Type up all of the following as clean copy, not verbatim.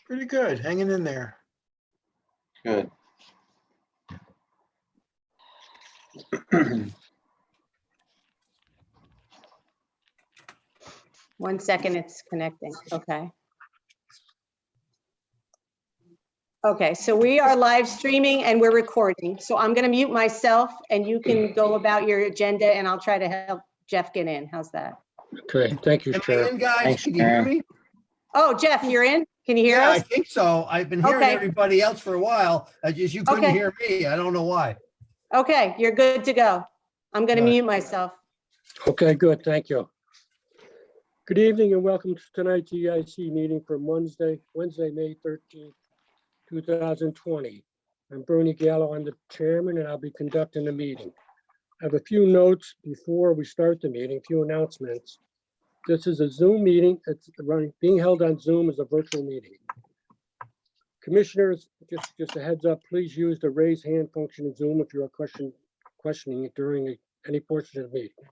Pretty good, hanging in there. Good. One second, it's connecting. Okay. Okay, so we are live streaming and we're recording. So I'm going to mute myself and you can go about your agenda and I'll try to help Jeff get in. How's that? Okay, thank you, Am I Chair. in, guys? Thanks, Can you hear Sharon. me? Oh, Jeff, you're in? Can you hear Yeah, I us? think so. I've been hearing Okay. everybody else for a while. You couldn't Okay. hear me. I don't know why. Okay, you're good to go. I'm going to Good. mute myself. Okay, good, thank you. Good evening and welcome to tonight's EIC meeting for Wednesday, May 13th, 2020. I'm Bernie Gallo, I'm the chairman, and I'll be conducting the meeting. I have a few notes before we start the meeting, a few announcements. This is a Zoom meeting. It's being held on Zoom as a virtual meeting. Commissioners, just a heads up, please use the raise hand function in Zoom if you're questioning it during any portion of the meeting.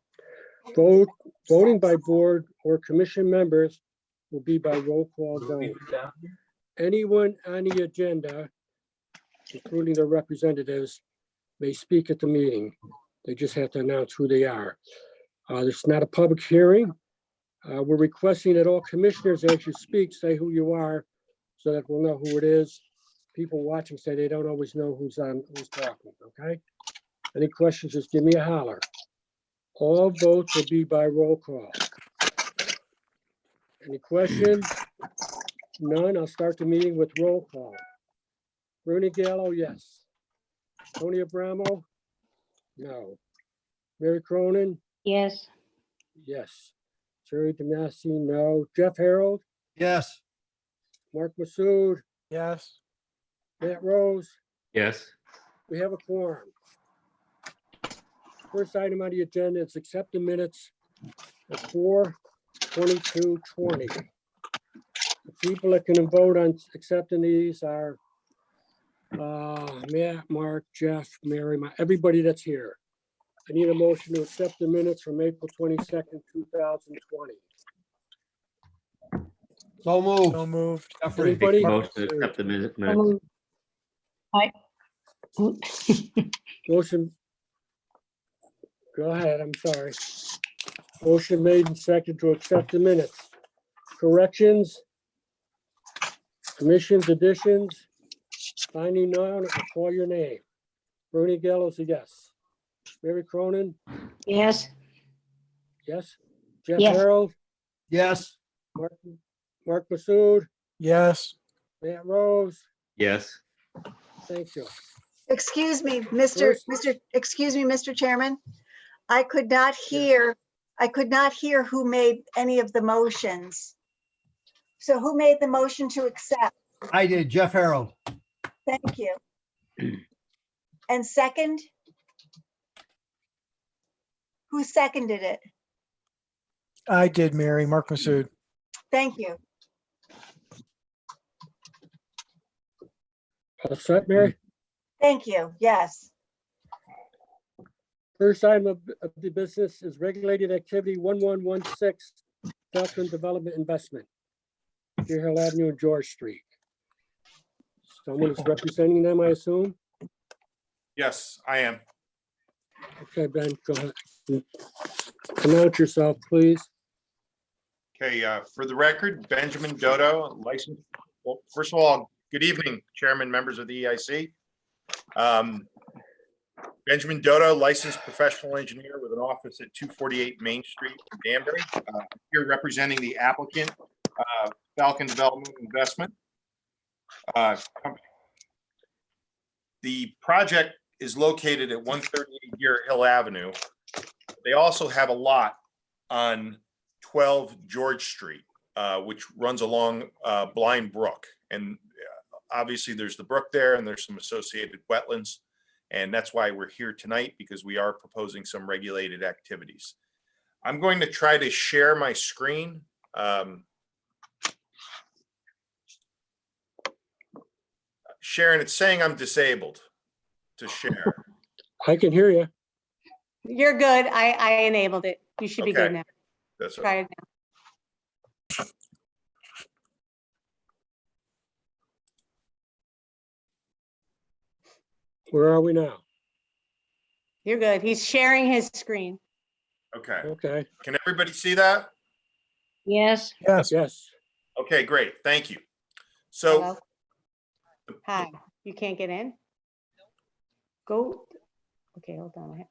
Voting by board or commission members will be by roll call vote. Anyone on the agenda, including the representatives, may speak at the meeting. They just have to announce who they are. This is not a public hearing. We're requesting that all commissioners, as you speak, say who you are so that we'll know who it is. People watching say they don't always know who's talking, okay? Any questions, just give me a holler. All votes will be by roll call. Any questions? None. I'll start the meeting with roll call. Bernie Gallo, yes. Tony Abramo? No. Mary Cronin? Yes. Yes. Jerry DeMasi, no. Jeff Harold? Yes. Mark Massoud? Yes. Matt Rose? Yes. We have a quorum. First item on the agenda is accept the minutes of 4/22/20. The people that can vote on accepting these are Matt, Mark, Jeff, Mary, everybody that's here. I need a motion to accept the minutes from April 22nd, 2020. So moved. So moved. Jeffrey. Anybody? Motion to accept the minutes. Motion. Go ahead, I'm sorry. Motion made and seconded to accept the minutes. Corrections? Omissions, additions? Finding none, I'll call your name. Bernie Gallo's a yes. Mary Cronin? Yes. Yes. Jeff Yes. Harold? Yes. Mark Massoud? Yes. Matt Rose? Yes. Thank you. Excuse me, First- Mr. Chairman. I could not hear who made any of the motions. So who made the motion to accept? I did. Jeff Harold. Thank you. And second? Who seconded it? I did, Mary. Mark Massoud. Thank you. All set, Mary? Thank you. Yes. First item of the business is regulated activity 1116, Falcon Development Investment, Deer Hill Avenue and George Street. Someone is representing them, I assume? Yes, I am. Okay, Ben, go ahead. Announce yourself, please. Okay, for the record, Benjamin Dodo, licensed. Well, first of all, good evening, Chairman, members of the EIC. Benjamin Dodo, licensed professional engineer with an office at 248 Main Street in Danbury. Here representing the applicant, Falcon Development Investment Company. The project is located at 138 Deer Hill Avenue. They also have a lot on 12 George Street, which runs along Blind Brook. And obviously there's the brook there and there's some associated wetlands. And that's why we're here tonight, because we are proposing some regulated activities. I'm going to try to share my screen. Sharon, it's saying I'm disabled to share. I can hear you. You're good. I enabled it. You should be good Okay. now. That's Try right. it now. Where are we now? You're good. He's sharing his screen. Okay. Okay, Can everybody see that? Yes. Yes. yes. Okay, great. Thank you. So Hello? Hi, you can't get in? Go, okay, hold on.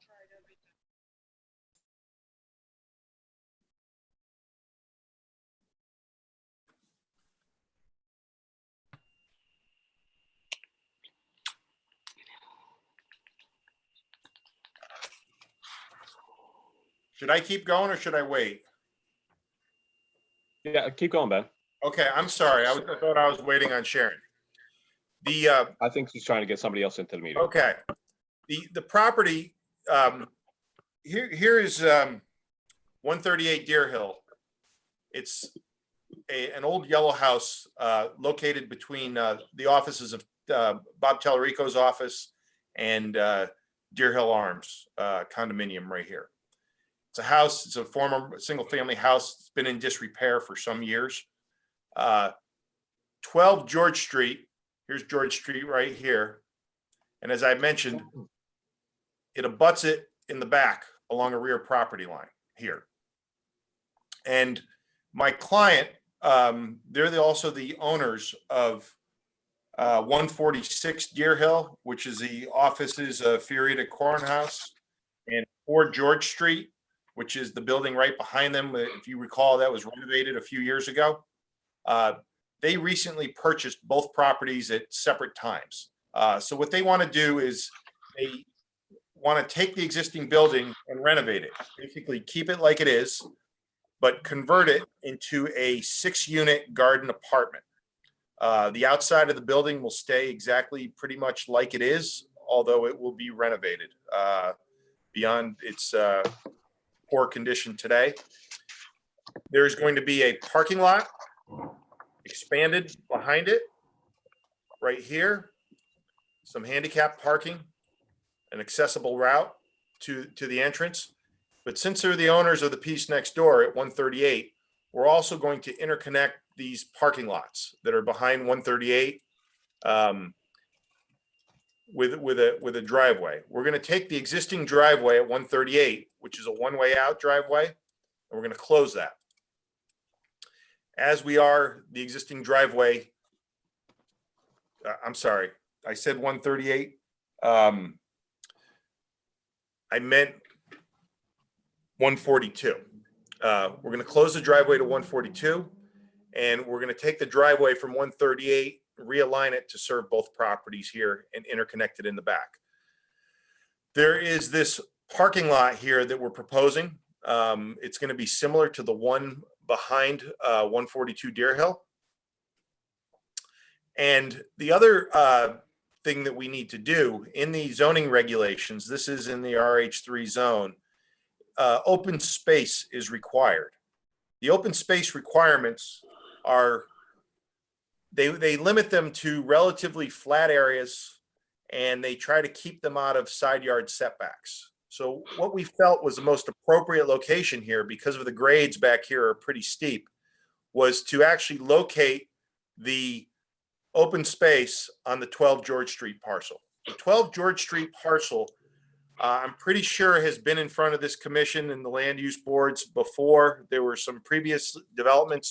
should I keep going or should I wait? Yeah, keep going, Ben. Okay, I'm sorry. I thought I was waiting on Sharon. The, I think he's trying to get somebody else into the meeting. okay. The property, here is 138 Deer Hill. It's an old yellow house located between the offices of Bob Tellerico's office and Deer Hill Arms condominium right here. It's a house, it's a former single-family house. It's been in disrepair for some years. 12 George Street, here's George Street right here. And as I mentioned, it abuts it in the back along a rear property line here. And my client, they're also the owners of 146 Deer Hill, which is the offices of Fiorita Cornhouse, and 4 George Street, which is the building right behind them. If you recall, that was renovated a few years ago. They recently purchased both properties at separate times. So what they want to do is they want to take the existing building and renovate it, basically keep it like it is, but convert it into a 6-unit garden apartment. The outside of the building will stay exactly pretty much like it is, although it will be renovated beyond its poor condition today. There's going to be a parking lot expanded behind it right here, some handicap parking, an accessible route to the entrance. But since they're the owners of the piece next door at 138, we're also going to interconnect these parking lots that are behind 138 with a driveway. We're going to take the existing driveway at 138, which is a one-way out driveway, and we're going to close that. As we are the existing driveway, I'm sorry, I said 138. I meant 142. We're going to close the driveway to 142, and we're going to take the driveway from 138, realign it to serve both properties here and interconnect it in the back. There is this parking lot here that we're proposing. It's going to be similar to the one behind 142 Deer Hill. And the other thing that we need to do in the zoning regulations, this is in the RH3 zone, open space is required. The open space requirements are, they limit them to relatively flat areas, and they try to keep them out of side yard setbacks. So what we felt was the most appropriate location here, because of the grades back here are pretty steep, was to actually locate the open space on the 12 George Street parcel. The 12 George Street parcel, I'm pretty sure, has been in front of this commission and the land use boards before. There were some previous development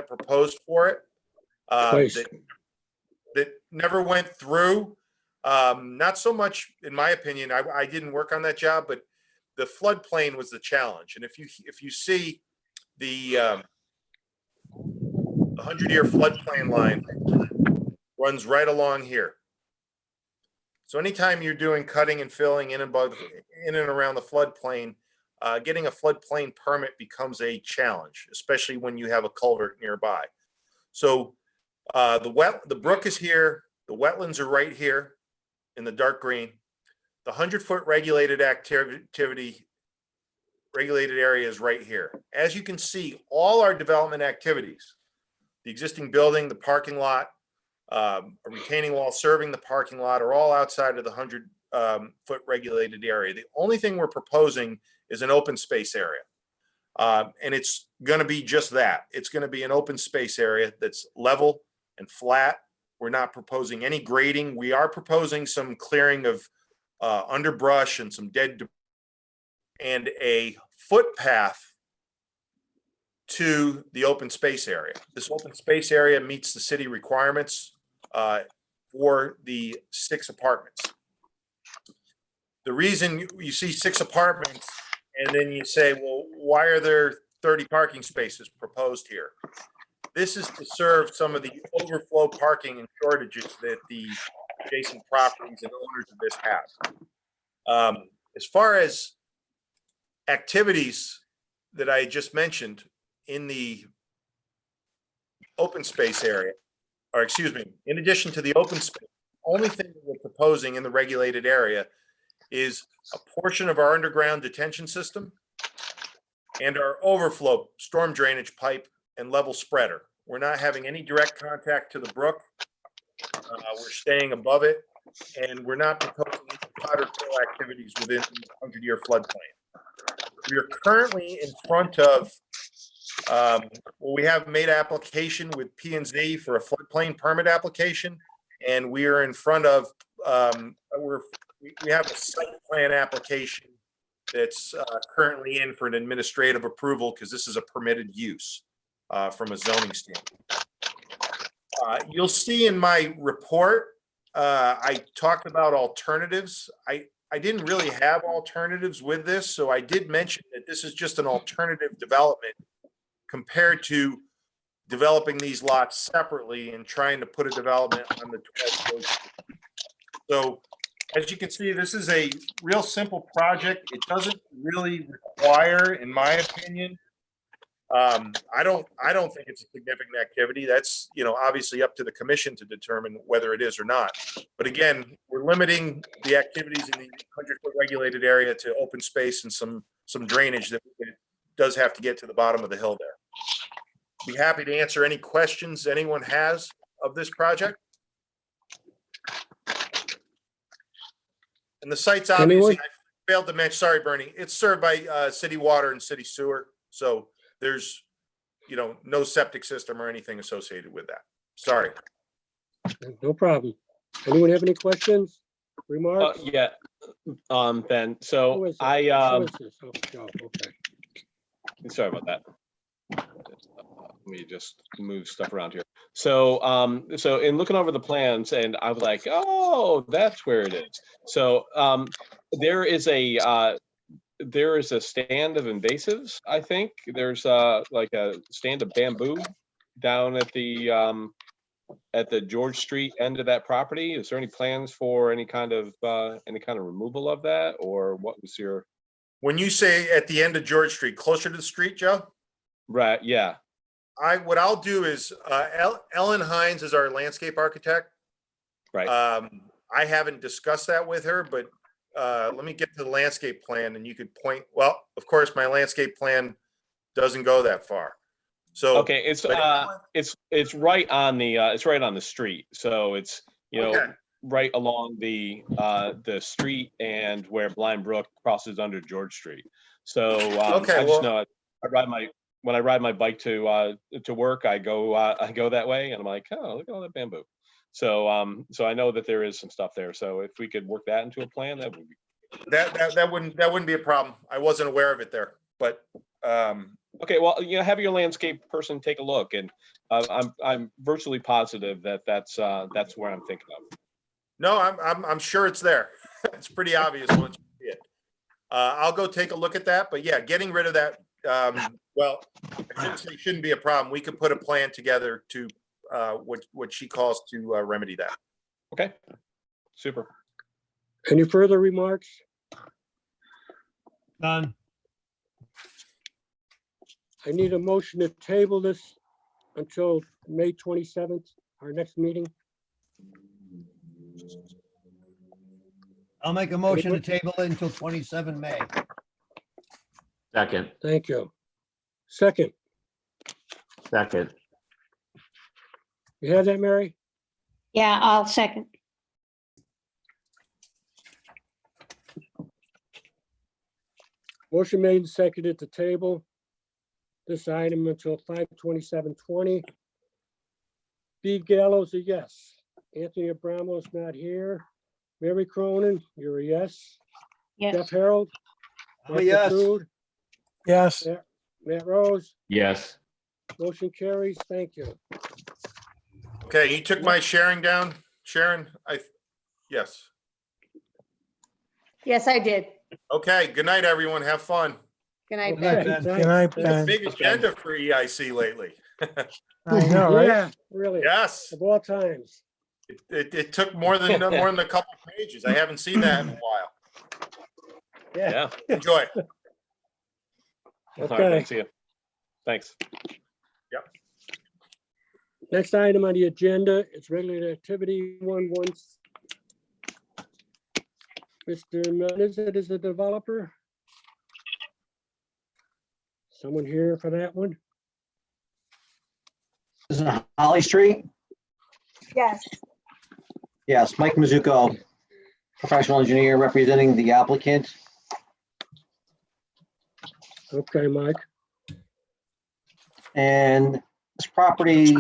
proposed for it that never went through. Not so much, in my opinion, I didn't work on that job, but the floodplain was the challenge. And if you see the 100-year floodplain line runs right along here. So anytime you're doing cutting and filling in and around the floodplain, getting a floodplain permit becomes a challenge, especially when you have a culvert nearby. So the brook is here, the wetlands are right here in the dark green. The 100-foot regulated regulated area is right here. As you can see, all our development activities, the existing building, the parking lot, a retaining wall serving the parking lot, are all outside of the 100-foot regulated area. The only thing we're proposing is an open space area. And it's going to be just that. It's going to be an open space area that's level and flat We're not proposing any grading. We are proposing some clearing of underbrush and some dead debris and a footpath to the open space area. This open space area meets the city requirements for the 6 apartments. The reason you see 6 apartments and then you say, well, why are there 30 parking spaces proposed here? This is to serve some of the overflow parking and shortages that the adjacent properties and owners of this have. As far as activities that I just mentioned in the open space area, or excuse me, in addition to the open space, only thing that we're proposing in the regulated area is a portion of our underground detention system and our overflow storm drainage pipe and level spreader. We're not having any direct contact to the brook. We're staying above it, and we're not proposing any flood or fill activities within the 100-year floodplain. We are currently in front of, we have made application with P&Z for a floodplain permit application, and we are in front of, we have a site plan application that's currently in for an administrative approval because this is a permitted use from a zoning standpoint. You'll see in my report, I talked about alternatives. I didn't really have alternatives with this, so I did mention that this is just an alternative development compared to developing these lots separately and trying to put a development on the 12th road. So as you can see, this is a real simple project. It doesn't really require, in my opinion, I don't think it's a significant activity. That's, obviously up to the commission to determine whether it is or not. But again, we're limiting the activities in the 100-foot regulated area to open space and some drainage that does have to get to the bottom of the hill there. Be happy to answer any questions anyone has of this project. And the site's obviously, I failed to mention, sorry, Bernie, it's served by city water and city sewer. So there's, no septic system or anything associated with that. Sorry. No problem. Anyone have any questions, remarks? Yeah, Ben, Who so is it? I, Who is this? Oh, Joe, okay. sorry about that. Let me just move stuff around here. So, so in looking over the plans, and I was like, oh, that's where it is. So, there is a stand of invasives. I think there's like a stand of bamboo down at the George Street end of that property. Is there any plans for any kind of removal of that, or what was your? When you say at the end of George Street, closer to the street, Joe? Right. Yeah. What I'll do is, Ellen Hines is our landscape architect. Right. I haven't discussed that with her, but let me get to the landscape plan and you could point, well, of course, my landscape plan doesn't go that far. So, okay. It's right on the street. So it's, okay. right along the street and where Blind Brook crosses under George Street. So Okay, I just know when I ride my bike to work, I go that way, and I'm like, oh, look at all that bamboo. So so I know that there is some stuff there. So if we could work that into a plan, that would be that wouldn't be a problem. I wasn't aware of it there, but okay. Well, have your landscape person take a look, and I'm virtually positive that that's where I'm thinking of. no, I'm sure it's there. It's pretty obvious once you see it. I'll go take a look at that, but yeah, getting rid of that. Well, I shouldn't say shouldn't be a problem. We could put a plan together to what she calls to remedy that. Okay, super. Any further remarks? None. I need a motion to table this until May 27th, our next meeting. I'll make a motion to table it until 27 May. Second. Thank you. Second, you have that, Mary? Yeah, I'll second. Motion made and seconded to table this item until 5/27/20. Steve Gallo's a yes. Anthony Abramos not here. Mary Cronin, you're a yes. Jeff Yes. Harold. I'm a Mark yes. Masood, Yes. Matt Rose, Yes. motion carries. Thank you. Okay, he took my sharing down, Sharon. Yes. Yes, I did. Okay, good night, everyone. Have fun. Good night, Good night, Ben. Ben. Good night, Thanks. Ben. Big agenda for EIC lately. I know, right? Yeah, really, Yes, of all times. it took more than a couple pages. I haven't seen that in a while. Yeah. Enjoy. All right, Okay. see you. Thanks. Next item on the agenda is regular activity 11. Mr. Menez is the developer. Someone here for that one? This is Holly Street. Yes, Yes, Mike Mizuko, professional engineer representing the applicant. Okay, Mike. And this property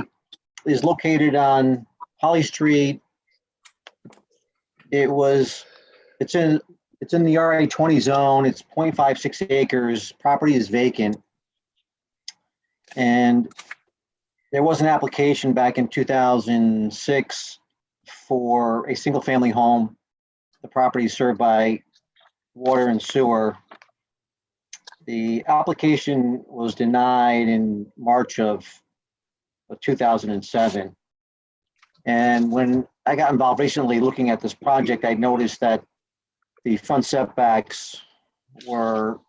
is located on Holly Street. It's in the RA 20 zone. It's 0.56 acres. Property is vacant. And there was an application back in 2006 for a single family home. The property is served by water and sewer. The application was denied in March of 2007. And when I got involved recently looking at this project, I noticed that the front setbacks were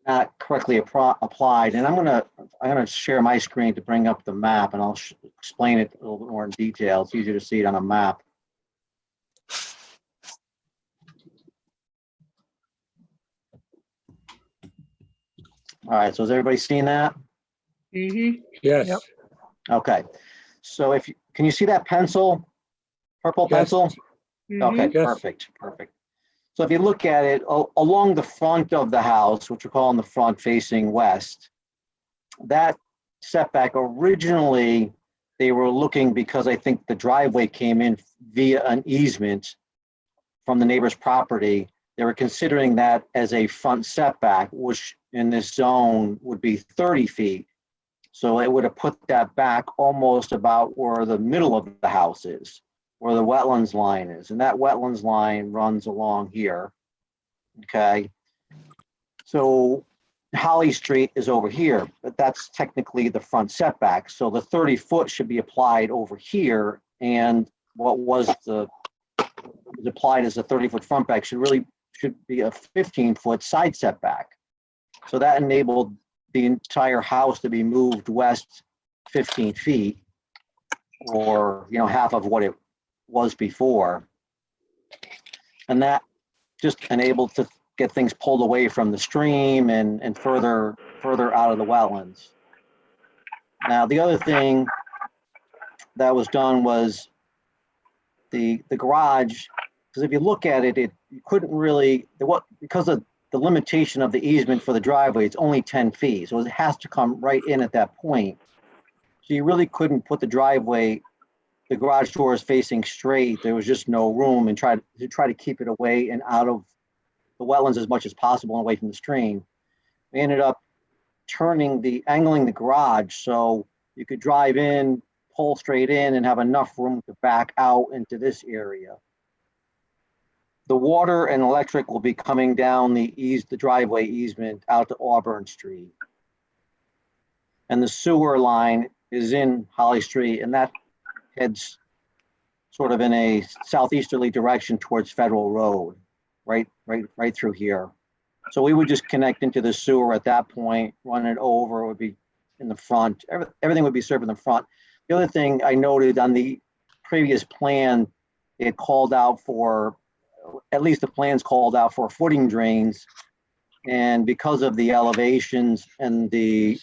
not correctly applied. And I'm gonna share my screen to bring up the map, and I'll explain it a little bit more in detail. It's easier to see it on a map. All right, so has everybody seen that? Yes. Yep. Okay, so can you see that pencil? Purple Yes. pencil? Okay, Yes. perfect. So if you look at it, along the front of the house, which we're calling the front facing west, that setback originally, they were looking, because I think the driveway came in via an easement from the neighbor's property, they were considering that as a front setback, which in this zone would be 30 feet. So it would have put that back almost about where the middle of the house is, where the wetlands line is. And that wetlands line runs along here. Okay. So Holly Street is over here, but that's technically the front setback. So the 30-foot should be applied over here. And what was applied as a 30-foot front back should be a 15-foot side setback. So that enabled the entire house to be moved west 15 feet, or half of what it was before. And that just enabled to get things pulled away from the stream and further out of the wetlands. Now, the other thing that was done was the garage, because if you look at it, you couldn't really, because of the limitation of the easement for the driveway, it's only 10 feet. So it has to come right in at that point. So you really couldn't put the garage doors facing straight. There was just no room, and try to keep it away and out of the wetlands as much as possible and away from the stream. We ended up angling the garage so you could drive in, pull straight in, and have enough room to back out into this area. The water and electric will be coming down the driveway easement out to Auburn Street. And the sewer line is in Holly Street, and that heads sort of in a southeasterly direction towards Federal Road, right through here. So we would just connect into the sewer at that point, run it over, it would be in the front. Everything would be served in the front. The other thing I noted on the previous plan, it called out for, at least the plans called out for footing drains. And because of the elevations and the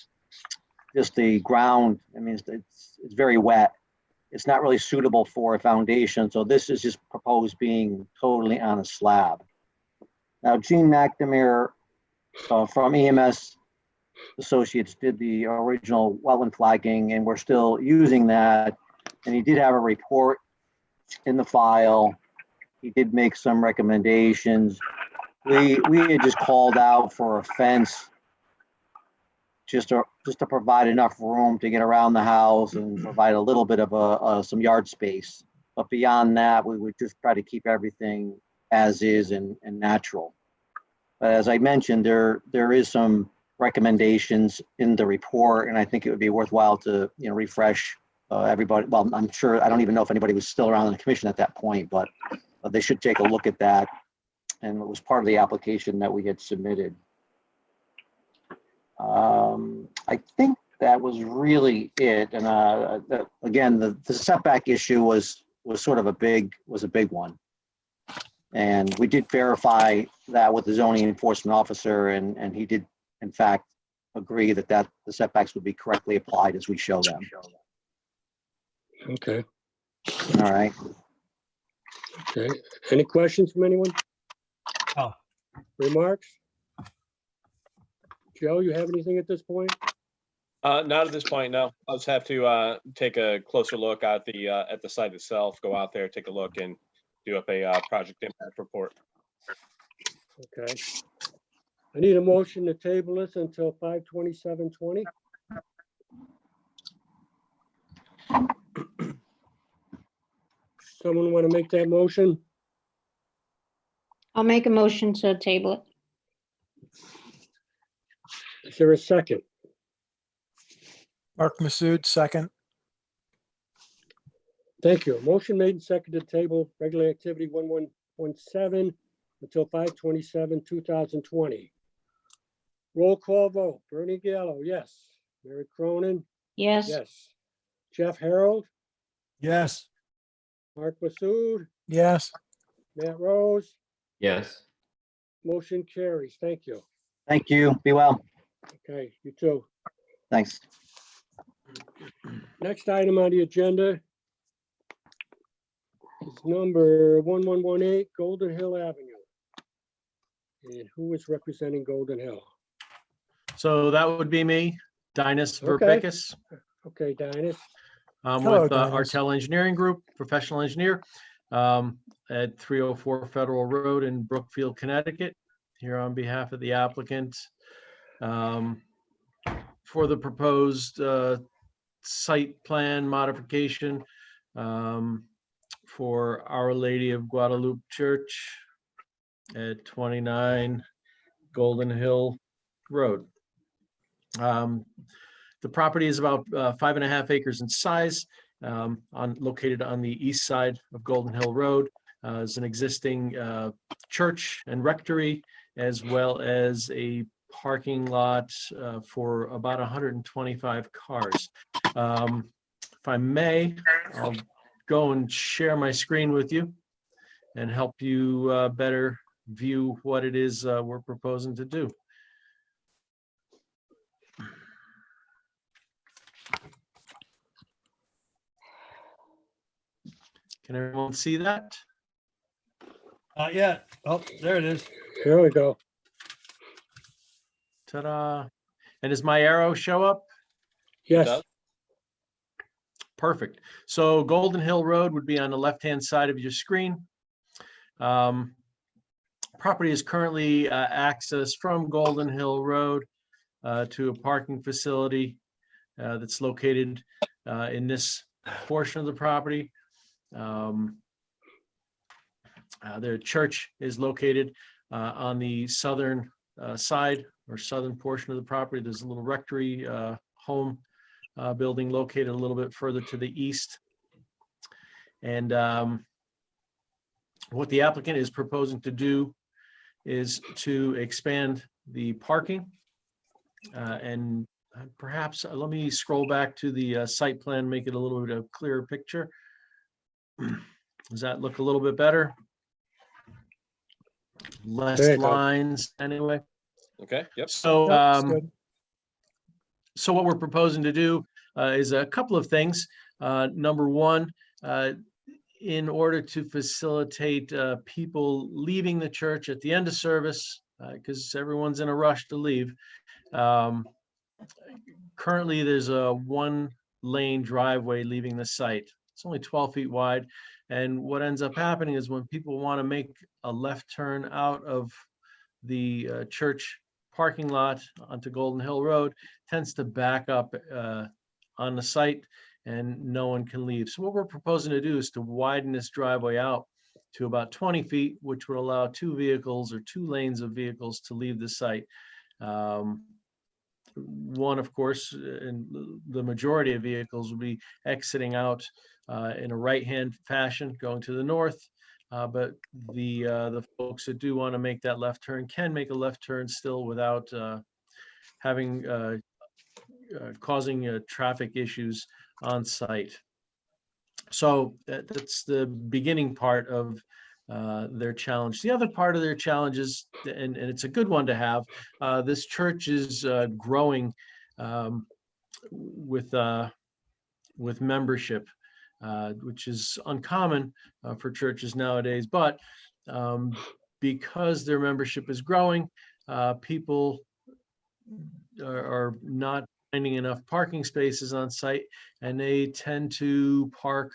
ground, I mean, it's very wet. It's not really suitable for a foundation. So this is just proposed being totally on a slab. Now, Gene McNamara from EMS Associates did the original wetland flagging, and we're still using that. And he did have a report in the file. He did make some recommendations. We had just called out for a fence just to provide enough room to get around the house and provide a little bit of some yard space. But beyond that, we would just try to keep everything as is and natural. But as I mentioned, there is some recommendations in the report, and I think it would be worthwhile to refresh everybody. Well, I'm sure, I don't even know if anybody was still around in the commission at that point, but they should take a look at that. And it was part of the application that we had submitted. I think that was really it. And again, the setback issue was sort of a big one. And we did verify that with the zoning enforcement officer, and he did in fact agree that the setbacks would be correctly applied as we show them. Okay, All right. okay. Any questions from anyone? Oh. Remarks? Joe, you have anything at this point? Not at this point, no. I'll just have to take a closer look at the site itself, go out there, take a look, and do up a project impact report. Okay. I need a motion to table this until 5/27/20. Someone want to make that motion? I'll make a motion to table it. Is there a second? Mark Masood, second. Thank you. Motion made and seconded to table regular activity 1117 until 5/27/2020. Roll call vote. Bernie Gallo, yes. Mary Cronin, Yes. yes. Jeff Harold, Yes. Mark Masood, Yes. Matt Rose, Yes. motion carries. Thank you. Thank you. Be well. Okay, you too. Thanks. Next item on the agenda is number 1118 Golden Hill Avenue. And who is representing Golden Hill? So that would be me, Dinas Okay. Verbekis. Okay, Dinas. I'm Hello, with Dinas. Artel Engineering Group, professional engineer, at 304 Federal Road in Brookfield, Connecticut, here on behalf of the applicant for the proposed site plan modification for Our Lady of Guadalupe Church at 29 Golden Hill Road. The property is about 5.5 acres in size, located on the east side of Golden Hill Road. Is an existing church and rectory, as well as a parking lot for about 125 cars. If I may, I'll go and share my screen with you and help you better view what it is we're proposing to do. Can everyone see that? Not yet. Oh, there it is. Here we go. Ta-da. And does my arrow show up? Yes, Perfect. So Golden Hill Road would be on the left-hand side of your screen. Property is currently accessed from Golden Hill Road to a parking facility that's located in this portion of the property. Their church is located on the southern side or southern portion of the property. There's a little rectory home building located a little bit further to the east. And what the applicant is proposing to do is to expand the parking and perhaps let me scroll back to the site plan, make it a little bit of a clearer picture. Does that look a little bit better? Less There you go. lines anyway. Okay, yep. So, That's good. so what we're proposing to do is a couple of things. Number one, in order to facilitate people leaving the church at the end of service, because everyone's in a rush to leave. Currently, there's a one-lane driveway leaving the site. It's only 12 feet wide. And what ends up happening is when people want to make a left turn out of the church parking lot onto Golden Hill Road, tends to back up on the site and no one can leave. So what we're proposing to do is to widen this driveway out to about 20 feet, which would allow 2 vehicles or 2 lanes of vehicles to leave the site. One, of course, and the majority of vehicles will be exiting out in a right-hand fashion, going to the north. But the folks that do want to make that left turn can make a left turn still without having causing traffic issues on site. So that's the beginning part of their challenge. The other part of their challenge is, and it's a good one to have, this church is growing with membership, which is uncommon for churches nowadays. But because their membership is growing, people are not finding enough parking spaces on site, and they tend to park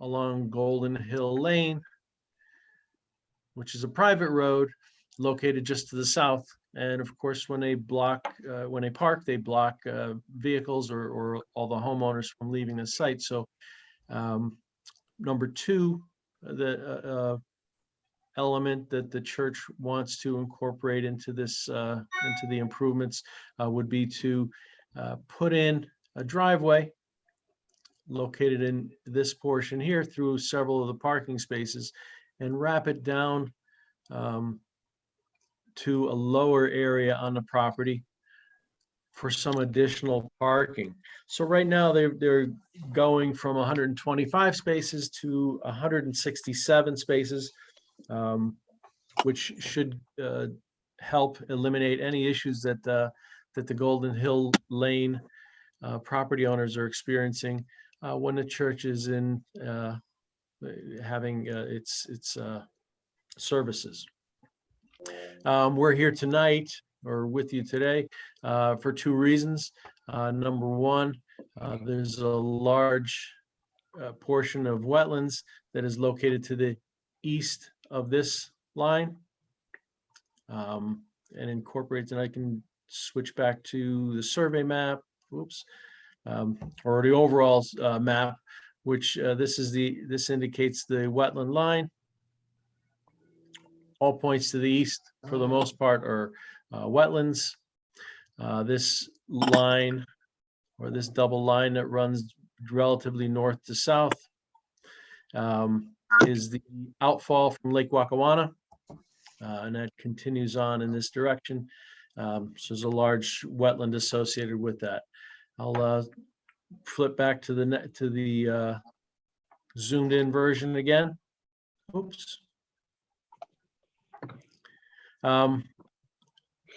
along Golden Hill Lane, which is a private road located just to the south. And of course, when they park, they block vehicles or all the homeowners from leaving the site. So number 2, the element that the church wants to incorporate into this, into the improvements, would be to put in a driveway located in this portion here through several of the parking spaces and wrap it down to a lower area on the property for some additional parking. So right now they're going from 125 spaces to 167 spaces, which should help eliminate any issues that the Golden Hill Lane property owners are experiencing when the church is in having its services. We're here tonight, or with you today, for 2 reasons. Number 1, there's a large portion of wetlands that is located to the east of this line, and incorporates, and I can switch back to the survey map, oops, or the overall map, which this indicates the wetland line. All points to the east, for the most part, are wetlands. This line, or this double line that runs relatively north to south, is the outfall from Lake Wacawana, and that continues on in this direction. So there's a large wetland associated with that. I'll flip back to the zoomed in version again. Oops.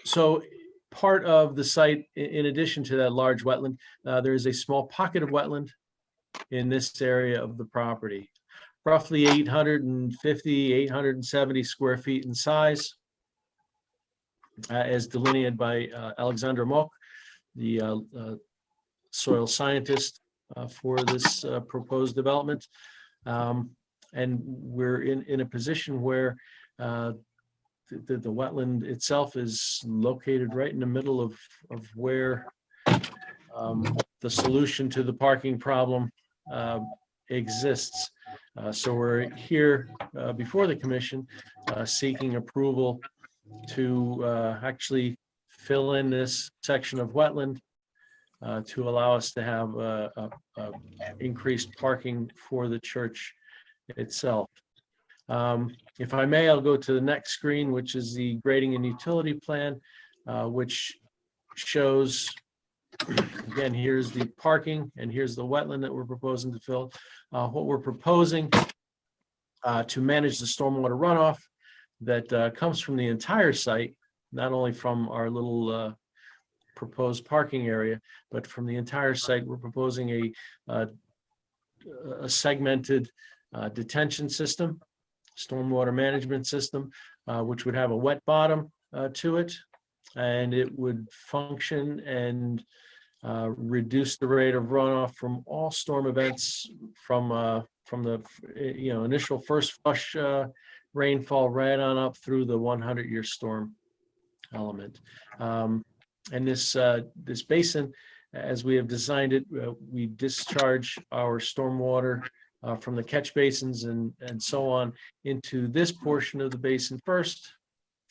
So part of the site, in addition to that large wetland, there is a small pocket of wetland in this area of the property, roughly 850, 870 square feet in size, as delineated by Alexandra Mock, the soil scientist for this proposed development. And we're in a position where the wetland itself is located right in the middle of where the solution to the parking problem exists. So we're here before the commission seeking approval to actually fill in this section of wetland to allow us to have increased parking for the church itself. If I may, I'll go to the next screen, which is the grading and utility plan, which shows, again, here's the parking and here's the wetland that we're proposing to fill. What we're proposing to manage the stormwater runoff that comes from the entire site, not only from our little proposed parking area, but from the entire site. We're proposing a segmented detention system, stormwater management system, which would have a wet bottom to it, and it would function and reduce the rate of runoff from all storm events from the initial first flush rainfall right on up through the 100-year storm element. And this basin, as we have designed it, we discharge our stormwater from the catch basins and so on into this portion of the basin first,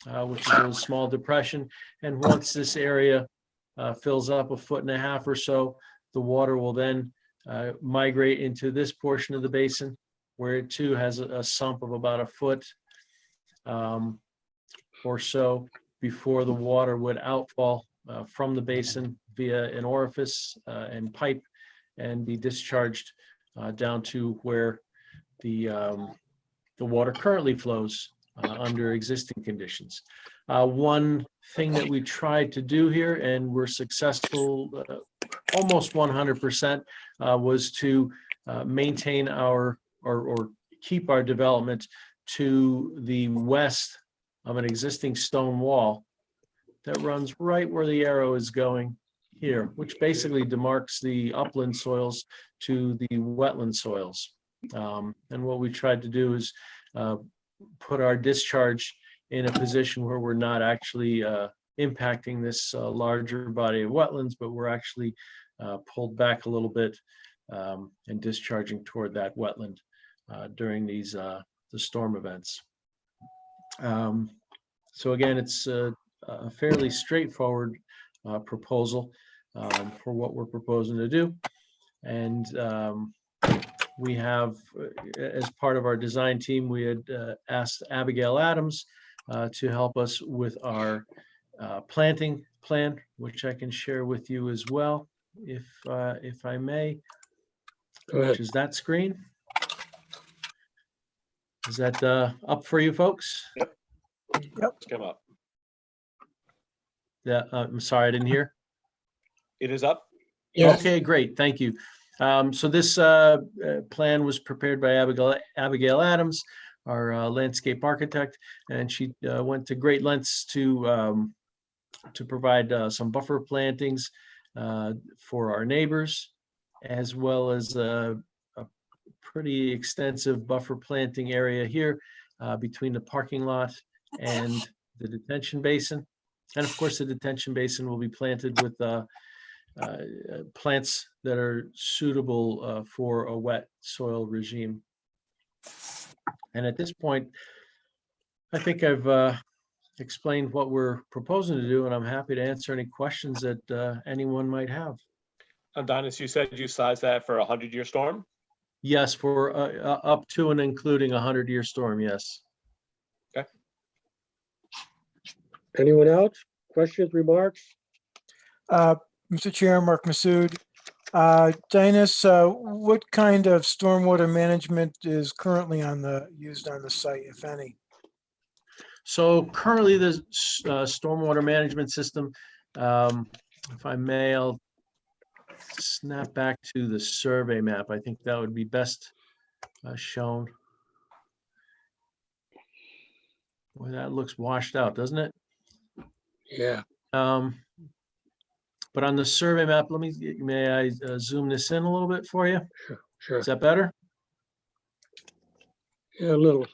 which is a little small depression. And once this area fills up 1.5 feet or so, the water will then migrate into this portion of the basin, where it too has a sump of about 1 foot or so before the water would outfall from the basin via an orifice and pipe and be discharged down to where the water currently flows under existing conditions. One thing that we tried to do here, and we're successful almost 100%, was to maintain our or keep our development to the west of an existing stone wall that runs right where the arrow is going here, which basically demarks the upland soils to the wetland soils. And what we tried to do is put our discharge in a position where we're not actually impacting this larger body of wetlands, but we're actually pulled back a little bit and discharging toward that wetland during these the storm events. So again, it's a fairly straightforward proposal for what we're proposing to do. And we have, as part of our design team, we had asked Abigail Adams to help us with our planting plan, which I can share with you as well, if I may. Go ahead. Which is that screen. Is that up for you folks? Let's come up. Yeah, I'm sorry, I didn't hear. It is up. Yes. Okay, great, thank you. So this plan was prepared by Abigail Adams, our landscape architect, and she went to great lengths to provide some buffer plantings for our neighbors, as well as a pretty extensive buffer planting area here between the parking lot and the detention basin. And of course, the detention basin will be planted with plants that are suitable for a wet soil regime. And at this point, I think I've explained what we're proposing to do, and I'm happy to answer any questions that anyone might have. Adonis, you said you sized that for a 100-year storm? Yes, for up to and including a 100-year storm, yes. Okay. Anyone else? Questions, remarks? Mr. Chair, Mark Masood. Dinas, what kind of stormwater management is currently used on the site, if any? So currently the stormwater management system, if I may, I'll snap back to the survey map. I think that would be best shown. Well, that looks washed out, doesn't it? Yeah. But on the survey map, may I zoom this in a little bit for you? Sure. Is that better? Yeah, a little.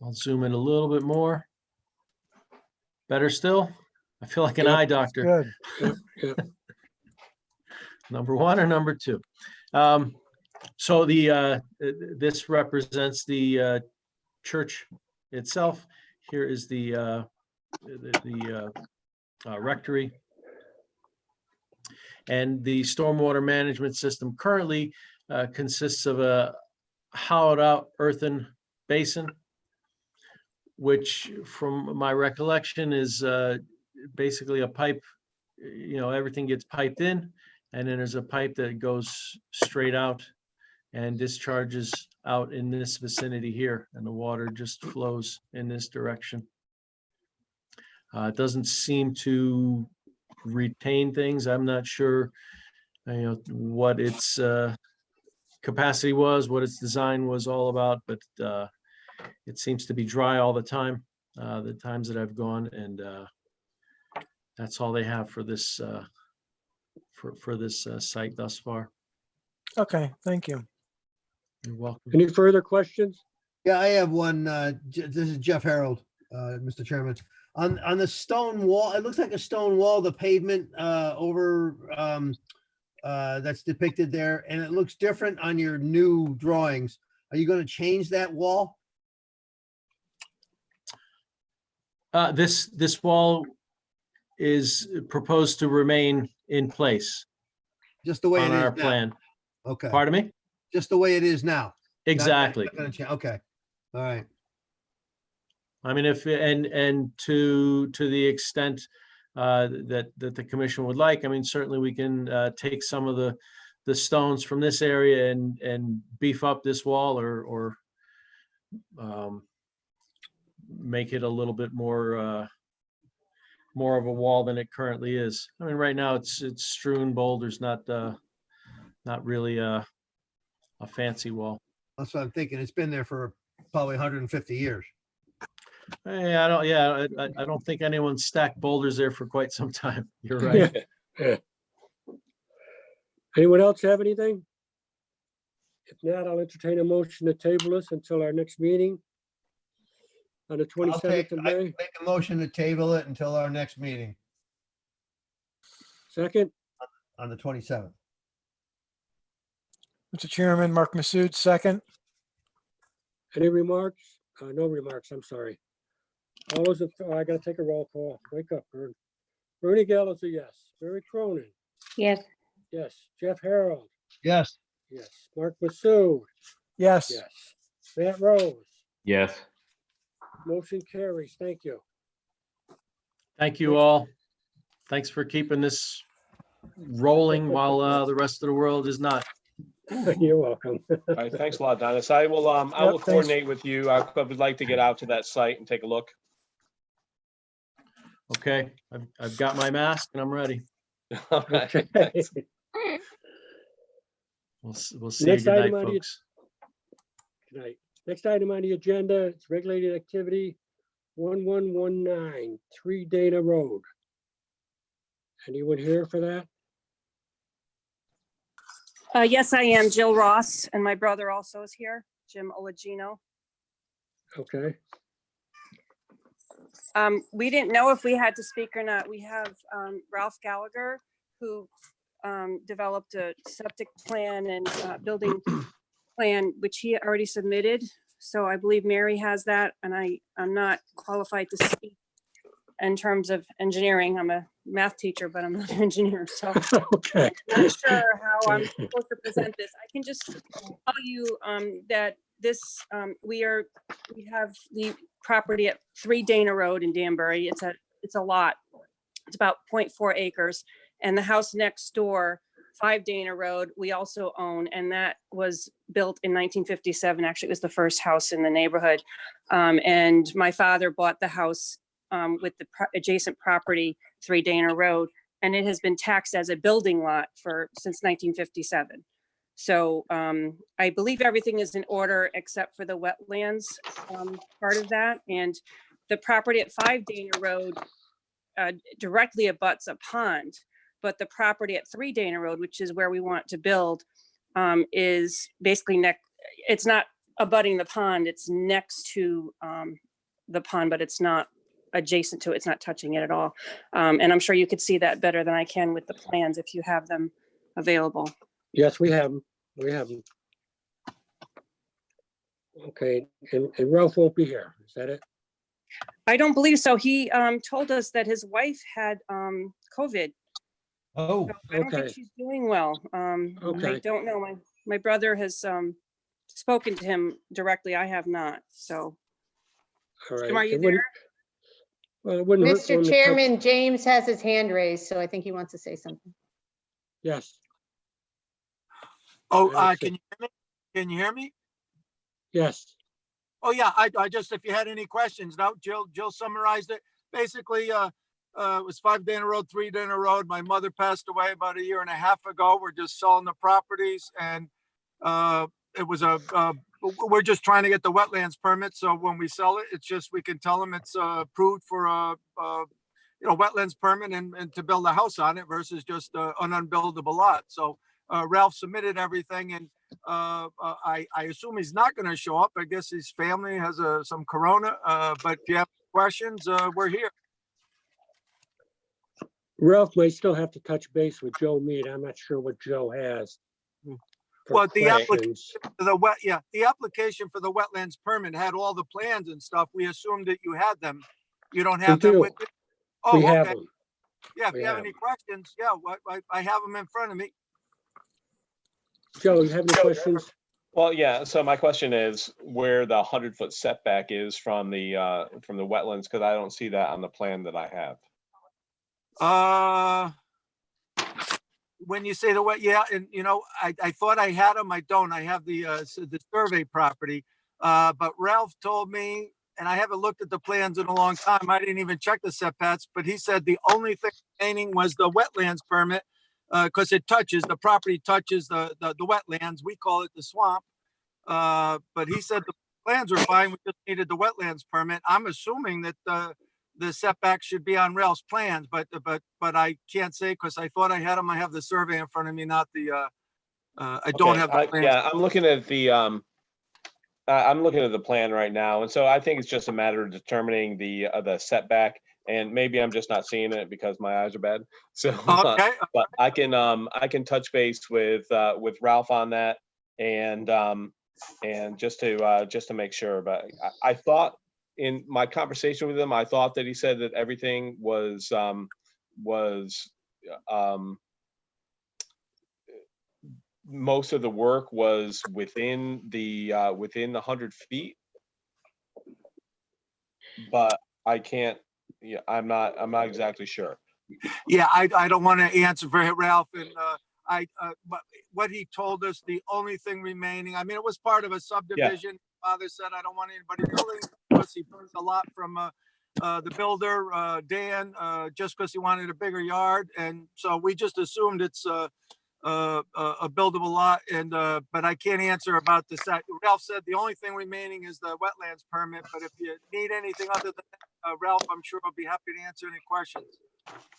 I'll zoom in a little bit more. Better still? I feel like an Yep. eye doctor. Good. Yep. Number one or number two? So this represents the church itself. Here is the rectory. And the stormwater management system currently consists of a hollowed out earthen basin, which from my recollection is basically a pipe, everything gets piped in, and then there's a pipe that goes straight out and discharges out in this vicinity here, and the water just flows in this direction. It doesn't seem to retain things. I'm not sure, what its capacity was, what its design was all about, but it seems to be dry all the time, the times that I've gone, and that's all they have for this, for this site thus far. Okay, thank you. You're welcome. Any further questions? Yeah, I have one. This is Jeff Harold, Mr. Chairman. On the stone wall, it looks like a stone wall, the pavement over that's depicted there, and it looks different on your new drawings. Are you going to change that wall? This wall is proposed to remain in place Just the way on it is our now? plan. Okay, Pardon me? just the way it is now? Exactly. Not gonna change. Okay, all right. I mean, if, and to the extent that the commission would like, I mean, certainly we can take some of the stones from this area and beef up this wall or make it a little bit more more of a wall than it currently is. I mean, right now it's strewn boulders, not really a fancy wall. That's what I'm thinking. It's been there for probably 150 years. Hey, I don't think anyone stacked boulders there for quite some time. You're right. Anyone else have anything? If not, I'll entertain a motion to table this until our next meeting on the 27th of I May. make a motion to table it until our next meeting Second, on the 27th. Mr. Chairman, Mark Masood, second. any remarks? No remarks, I'm sorry. All those, I gotta take a roll call. Wake up, Vern. Bernie Gale is a yes. Barry Cronin, Yes. yes. Jeff Harold, Yes. yes. Mark Masood, Yes. yes. Matt Rose, Yes. motion carries. Thank you. Thank you all. Thanks for keeping this rolling while the rest of the world is not. You're welcome. All right, thanks a lot, Dennis. I will Yep, thanks. coordinate with you. I would like to get out to that site and take a look. Okay, I've got my mask and I'm ready. All right, Okay. thanks. We'll see you. Next Good night, item on the- folks. Good night. Next item on the agenda, it's regulated activity 1119, 3 Dana Road. Anyone here for that? Yes, I am Jill Ross, and my brother also is here, Jim Olagino. Okay, We didn't know if we had to speak or not. We have Ralph Gallagher, who developed a septic plan and building plan, which he already submitted. So I believe Mary has that, and I'm not qualified to speak in terms of engineering. I'm a math teacher, but I'm not an engineer, so okay. I'm not sure how I'm supposed to present this. I can just tell you that this, we have the property at 3 Dana Road in Danbury. It's a lot. It's about 0.4 acres. And the house next door, 5 Dana Road, we also own, and that was built in 1957. Actually, it was the first house in the neighborhood. And my father bought the house with the adjacent property, 3 Dana Road, and it has been taxed as a building lot since 1957. So I believe everything is in order except for the wetlands part of that. And the property at 5 Dana Road directly abuts a pond, but the property at 3 Dana Road, which is where we want to build, is basically it's not abutting the pond, it's next to the pond, but it's not adjacent to it, it's not touching it at all. And I'm sure you could see that better than I can with the plans if you have them available. Yes, we have them. We have them. Okay, and Ralph won't be here. Is that it? I don't believe so. He told us that his wife had COVID. Oh, So I don't think okay. she's doing well. I Okay. don't know. My brother has spoken to him directly. I have not. So, All right. Jim, are you It wouldn't- there? Well, it wouldn't hurt for him Mr. to touch- Chairman, James has his hand raised, so I think he wants to say something. Yes, Oh, I don't can you hear me? Can you hear me? yes. Oh, yeah, I just, if you had any questions, no, Jill summarized it. Basically, it was 5 Dana Road, 3 Dana Road. My mother passed away about 1.5 years ago. We're just selling the properties, and it was we're just trying to get the wetlands permit. So when we sell it, it's just, we can tell them it's approved for wetlands permit and to build a house on it versus just an unbuildable lot. So Ralph submitted everything, and I assume he's not going to show up. I guess his family has some corona, but if you have questions, we're here. Ralph might still have to touch base with Joe Mead. I'm not sure what Joe has. for Well, the questions. the application for the wetlands permit had all the plans and stuff. We assumed that you had them. You don't have them do. with you? Oh, We have okay. them. Yeah, if We you have have any questions, yeah, I have them in front of me. Joe, you have any questions? Well, yeah, so my question is where the 100-foot setback is from the wetlands, because I don't see that on the plan that I have. When you say the wet, yeah, and I thought I had them. I don't. I have the survey property. But Ralph told me, and I haven't looked at the plans in a long time. I didn't even check the setbacks, but he said the only thing remaining was the wetlands permit, because the property touches the wetlands. We call it the swamp. But he said the plans were fine. We just needed the wetlands permit. I'm assuming that the setback should be on Ralph's plans, but I can't say because I thought I had them. I have the survey in front of me, not the. I don't have the plans. Yeah, I'm looking at the plan right now, and so I think it's just a matter of determining the setback. And maybe I'm just not seeing it because my eyes are bad. So, Okay. but I can touch base with Ralph on that, and just to make sure. But I thought in my conversation with him, I thought that he said that everything was most of the work was within the 100 feet, but I can't. Yeah, I'm not exactly sure. Yeah, I don't want to answer for Ralph, and but what he told us, the only thing remaining, I mean, it was part of a subdivision. Father said, I don't want anybody building, because he built a lot from the builder, Dan, just because he wanted a bigger yard. And so we just assumed it's a buildable lot, and but I can't answer about the set. Ralph said the only thing remaining is the wetlands permit, but if you need anything other than that, Ralph, I'm sure I'll be happy to answer any questions.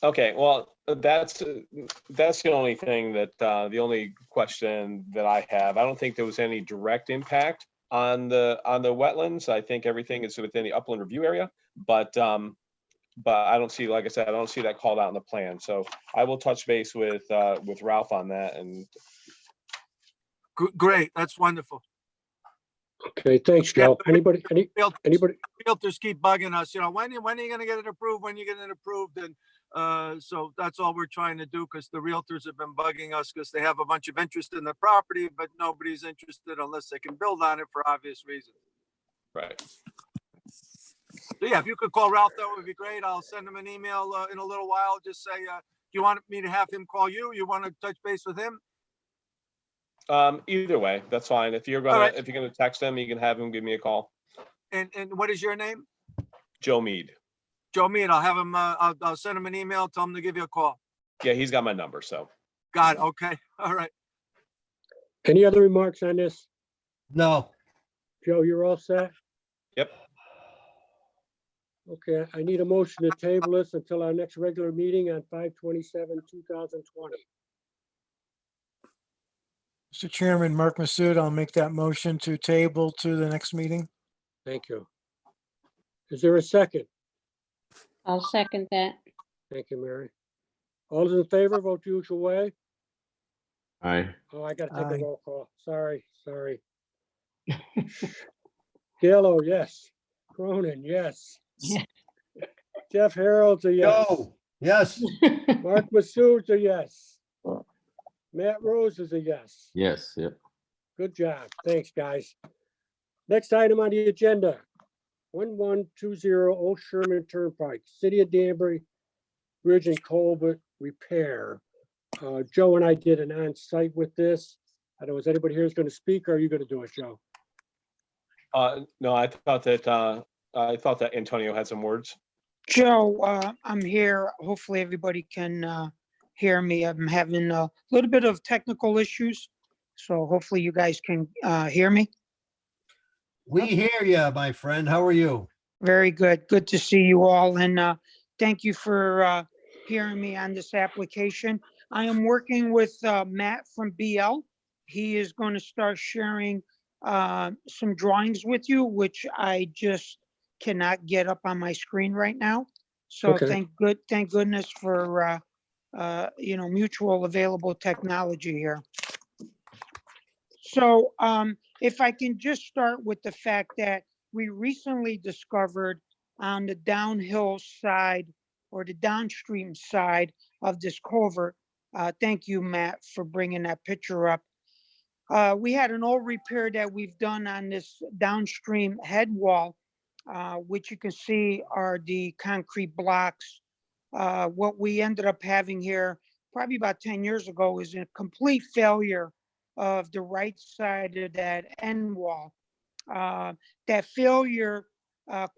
Okay, well, that's the only thing that the only question that I have. I don't think there was any direct impact on the wetlands. I think everything is within the upland review area, but I don't see, like I said, I don't see that called out in the plan. So I will touch base with Ralph on that. And great, that's wonderful. Okay, thanks, Joe. Anybody? Realtors keep bugging us, when are you going to get it approved? When are you getting it approved? And so that's all we're trying to do, because the realtors have been bugging us because they have a bunch of interest in the property, but nobody's interested unless they can build on it for obvious reasons. Right. So yeah, if you could call Ralph, that would be great. I'll send him an email in a little while. Just say, do you want me to have him call you? You want to touch base with him? Either way, that's fine. If you're gonna text him, you can have him give me a call. And what is your name? Joe Mead. Joe Mead. I'll have him. I'll send him an email. Tell him to give you a call. Yeah, he's got my number. So. Got it. Okay. All right. Any other remarks on this? No. Joe, you're all set? Yep. Okay, I need a motion to table this until our next regular meeting on 5/27/2020. Mr. Chairman, Mark Masood, I'll make that motion to table to the next meeting. Thank you. Is there a second? I'll second that. Thank you, Mary. All those in favor, vote the usual way. Aye. Oh, I gotta take Aye. a roll call. Sorry. Gallo, yes. Cronin, yes. Yeah. Jeff Harold's a yes. Joe, yes. Mark Masood's a yes. Matt Rose is a yes. Yes, yep. Good job. Thanks, guys. Next item on the agenda, 1120 Old Sherman Turnpike, City of Danbury Bridge and Culvert Repair. Joe and I did an on-site with this. I don't know, is anybody here is going to speak, or are you going to do it, Joe? No, I thought that Antonio had some words. Joe, I'm here. Hopefully everybody can hear me. I'm having a little bit of technical issues, so hopefully you guys can hear me. We hear you, my friend. How are you? Very good. Good to see you all. And thank you for hearing me on this application. I am working with Matt from BL. He is going to start sharing some drawings with you, which I just cannot get up on my screen right now. So Okay. thank goodness for mutual available technology here. So if I can just start with the fact that we recently discovered on the downhill side or the downstream side of this culvert, thank you, Matt, for bringing that picture up. We had an old repair that we've done on this downstream head wall, which you can see are the concrete blocks. What we ended up having here probably about 10 years ago is a complete failure of the right side of that end wall. That failure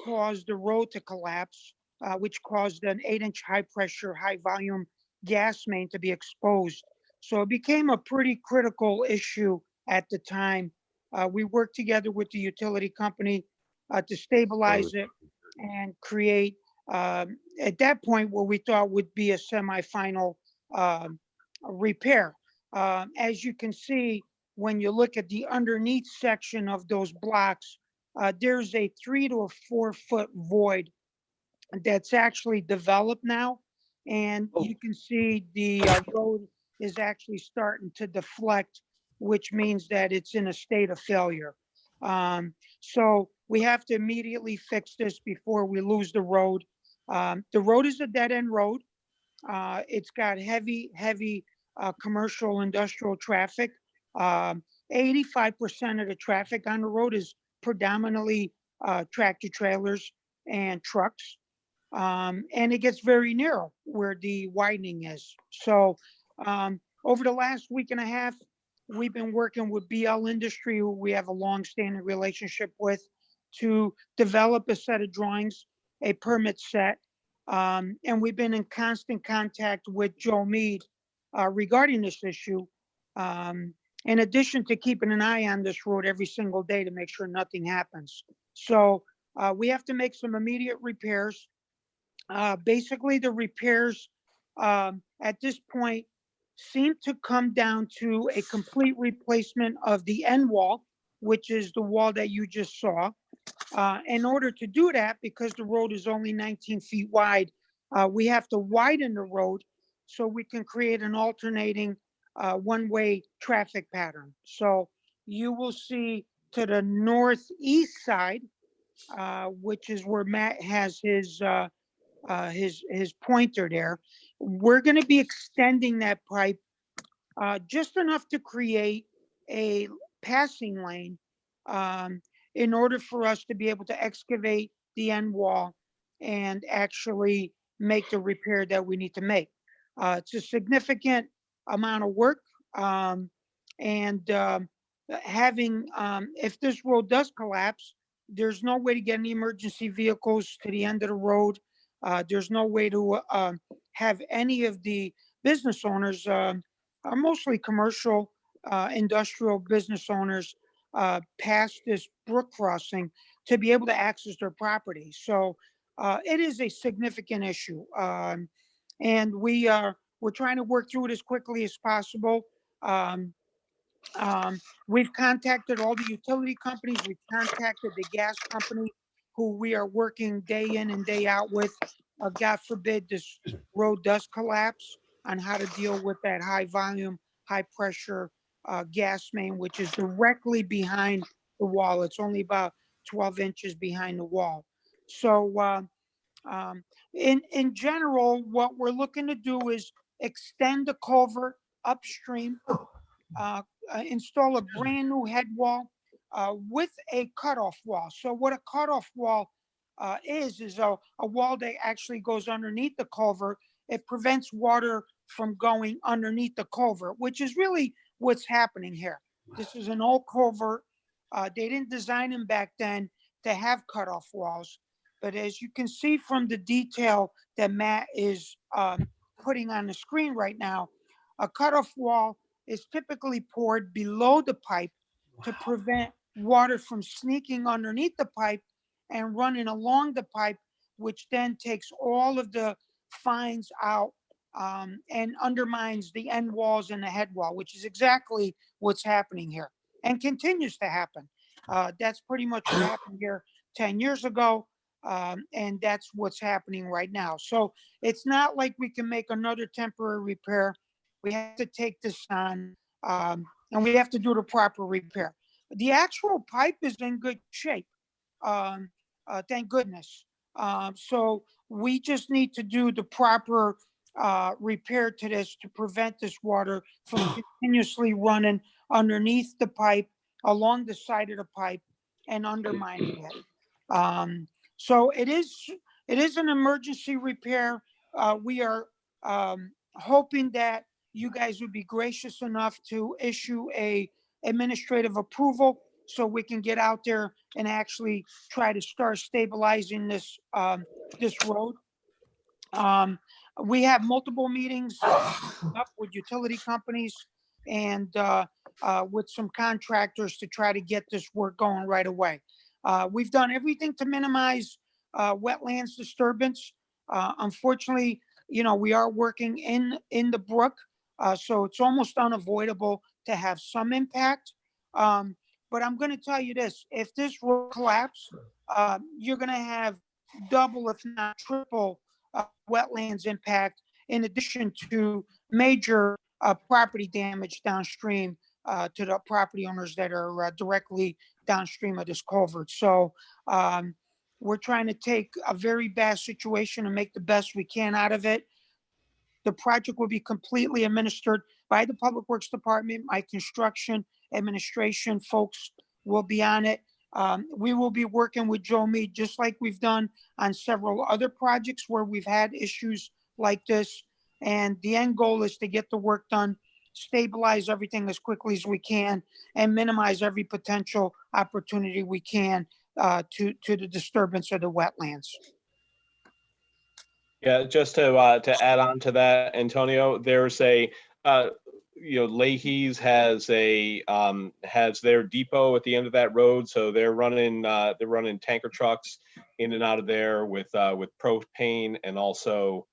caused the road to collapse, which caused an 8-inch high pressure, high volume gas main to be exposed. So it became a pretty critical issue at the time. We worked together with the utility company to stabilize it and create, at that point, what we thought would be a semi-final repair. As you can see, when you look at the underneath section of those blocks, there's a 3 to 4 foot void that's actually developed now. And you can see the road is actually starting to deflect, which means that it's in a state of failure. So we have to immediately fix this before we lose the road. The road is a dead end road. It's got heavy commercial industrial traffic. 85% of the traffic on the road is predominantly tractor trailers and trucks. And it gets very narrow where the widening is. So over the last week and a half, we've been working with BL Industry, who we have a long-standing relationship with, to develop a set of drawings, a permit set. And we've been in constant contact with Joe Mead regarding this issue. In addition to keeping an eye on this road every single day to make sure nothing happens. So we have to make some immediate repairs. Basically, the repairs at this point seem to come down to a complete replacement of the end wall, which is the wall that you just saw. In order to do that, because the road is only 19 feet wide, we have to widen the road so we can create an alternating one-way traffic pattern. So you will see to the northeast side, which is where Matt has his pointer there. We're going to be extending that pipe just enough to create a passing lane in order for us to be able to excavate the end wall and actually make the repair that we need to make. It's a significant amount of work. If this road does collapse, there's no way to get any emergency vehicles to the end of the road. There's no way to have any of the business owners, are mostly commercial, industrial business owners, past this brook crossing to be able to access their property. So it is a significant issue. And we're trying to work through it as quickly as possible. We've contacted all the utility companies. We've contacted the gas company, who we are working day in and day out with. God forbid this road does collapse, on how to deal with that high volume, high pressure gas main, which is directly behind the wall. It's only about 12 inches behind the wall. So in general, what we're looking to do is extend the culvert upstream, install a brand new head wall with a cutoff wall. So what a cutoff wall is a wall that actually goes underneath the culvert. It prevents water from going underneath the culvert, which is really what's happening here. This is an old culvert. They didn't design them back then to have cutoff walls. But as you can see from the detail that Matt is putting on the screen right now, a cutoff wall is typically poured below the pipe to prevent water from sneaking underneath the pipe and running along the pipe, which then takes all of the fines out and undermines the end walls and the head wall, which is exactly what's happening here and continues to happen. That's pretty much what happened here 10 years ago. And that's what's happening right now. So it's not like we can make another temporary repair. We have to take this on and we have to do the proper repair. The actual pipe is in good shape. Thank goodness. So we just need to do the proper repair to this to prevent this water from continuously running underneath the pipe, along the side of the pipe, and undermining it. So it is an emergency repair. We are hoping that you guys would be gracious enough to issue a administrative approval so we can get out there and actually try to start stabilizing this this road. We have multiple meetings up with utility companies and with some contractors to try to get this work going right away. We've done everything to minimize wetlands disturbance. Unfortunately, you know, we are working in the brook, so it's almost unavoidable to have some impact. But I'm going to tell you this: if this road collapses, you're going to have double, if not triple, wetlands impact, in addition to major property damage downstream to the property owners that are directly downstream of this culvert. So we're trying to take a very bad situation and make the best we can out of it. The project will be completely administered by the Public Works Department. My construction administration folks will be on it. We will be working with Joe Mead, just like we've done on several other projects where we've had issues like this. And the end goal is to get the work done, stabilize everything as quickly as we can, and minimize every potential opportunity we can to the disturbance of the wetlands. Yeah, just to add on to that, Antonio, there's a Leahy's has their depot at the end of that road, so they're running tanker trucks in and out of there with propane and also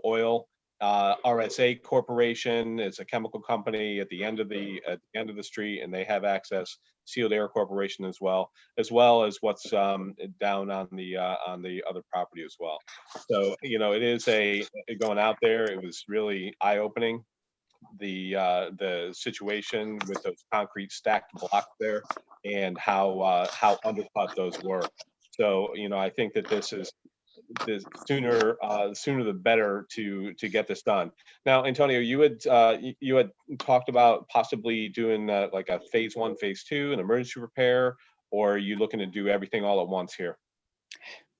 oil. RSA Corporation is a chemical company at the end of the street, and they have access. Sealed Air Corporation as well as what's down on the other property as well. So it is going out there. It was really eye-opening, the situation with those concrete stacked blocks there and how undercut those were. So I think that this is the sooner the better to get this done. Now, Antonio, you had talked about possibly doing like a phase 1, phase 2, an emergency repair, or are you looking to do everything all at once here?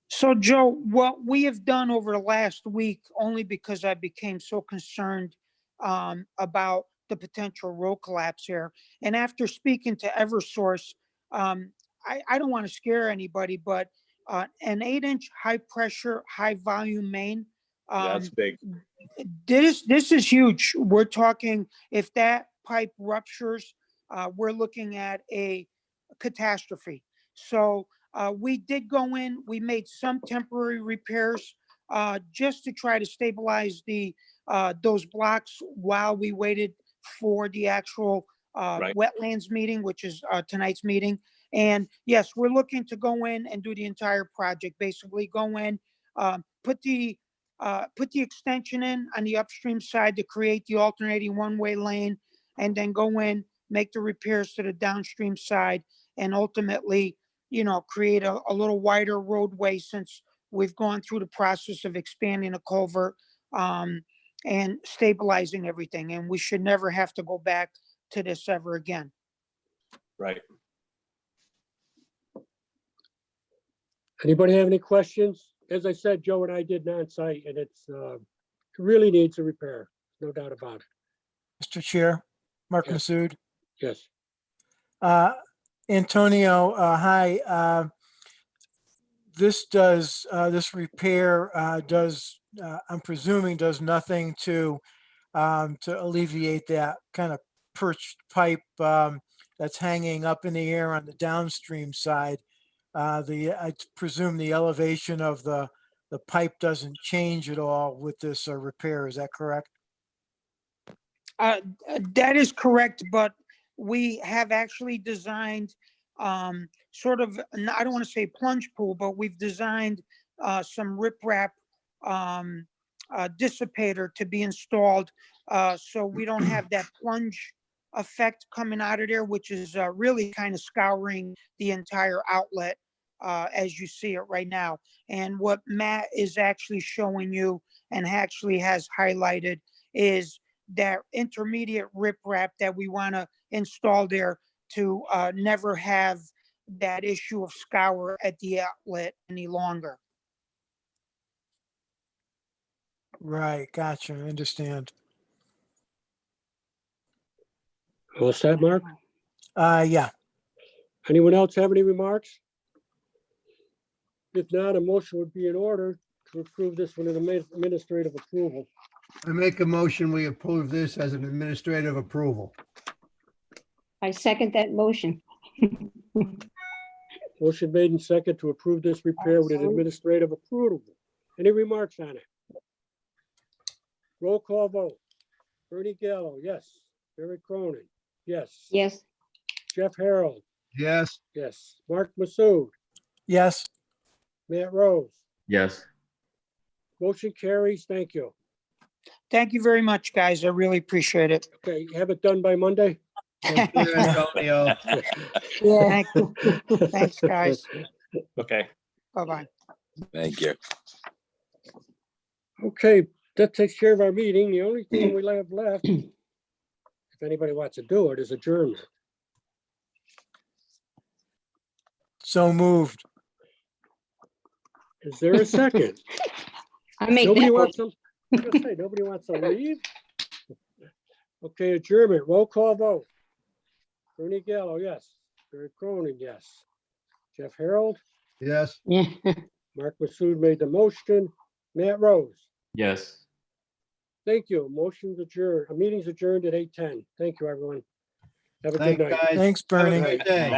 So, Joe, what we have done over the last week, only because I became so concerned about the potential road collapse here, and after speaking to Eversource, I don't want to scare anybody, but an 8-inch high pressure, high volume main. That's big. This is huge. We're talking, if that pipe ruptures, we're looking at a catastrophe. So we did go in, we made some temporary repairs just to try to stabilize those blocks while we waited for the actual wetlands meeting, which is tonight's meeting. And yes, we're looking to go in and do the entire project, basically go in, put the extension in on the upstream side to create the alternating one-way lane, and then go in, make the repairs to the downstream side, and ultimately, create a little wider roadway, since we've gone through the process of expanding a culvert and stabilizing everything. And we should never have to go back to this ever again. Right. Anybody have any questions? As I said, Joe and I did on-site, and it really needs a repair, no doubt about it. Mr. Chair, Mark Yes. Masood. Yes. Antonio, hi. This repair does, I'm presuming, does nothing to alleviate that kind of perched pipe that's hanging up in the air on the downstream side. I presume the elevation of the pipe doesn't change at all with this repair. Is that correct? That is correct, but we have actually designed sort of, I don't want to say plunge pool, but we've designed some riprap dissipator to be installed so we don't have that plunge effect coming out of there, which is really kind of scouring the entire outlet as you see it right now. And what Matt is actually showing you and actually has highlighted is that intermediate riprap that we want to install there to never have that issue of scour at the outlet any longer. Right, gotcha, I understand. What's that, Mark? Yeah, Anyone else have any remarks? If not, a motion would be in order to approve this one in administrative approval. I make a motion, we approve this as an administrative approval. I second that motion. Motion made and second to approve this repair with an administrative approval. Any remarks on it? Roll call vote. Bernie Gallo, yes. Barry Cronin, yes. Yes. Jeff Harold, Yes. yes. Mark Masood, yes, Matt Rose. Yes. Motion carries. Thank you. Thank you very much, guys. I really appreciate it. Okay, have it done by Monday? Thank you, Antonio. Thank you. Thanks, guys. Okay. Bye-bye. Thank you. Okay, that takes care of our meeting. The only thing we have left, if anybody wants to do it, is adjournment. so moved. Is there a second? I make Nobody that wants motion. to, I was gonna say, nobody wants to leave? Okay, adjournment, roll call vote. Bernie Gallo, yes. Barry Cronin, yes. Jeff Harold, Yes. Yeah. Mark Masood made the motion. Matt Rose, Yes. thank you. Motion's adjourned. Meeting's adjourned at 8:10. Thank you, everyone. Have a good Thanks, night. guys. Thanks, Have a Bernie. great day.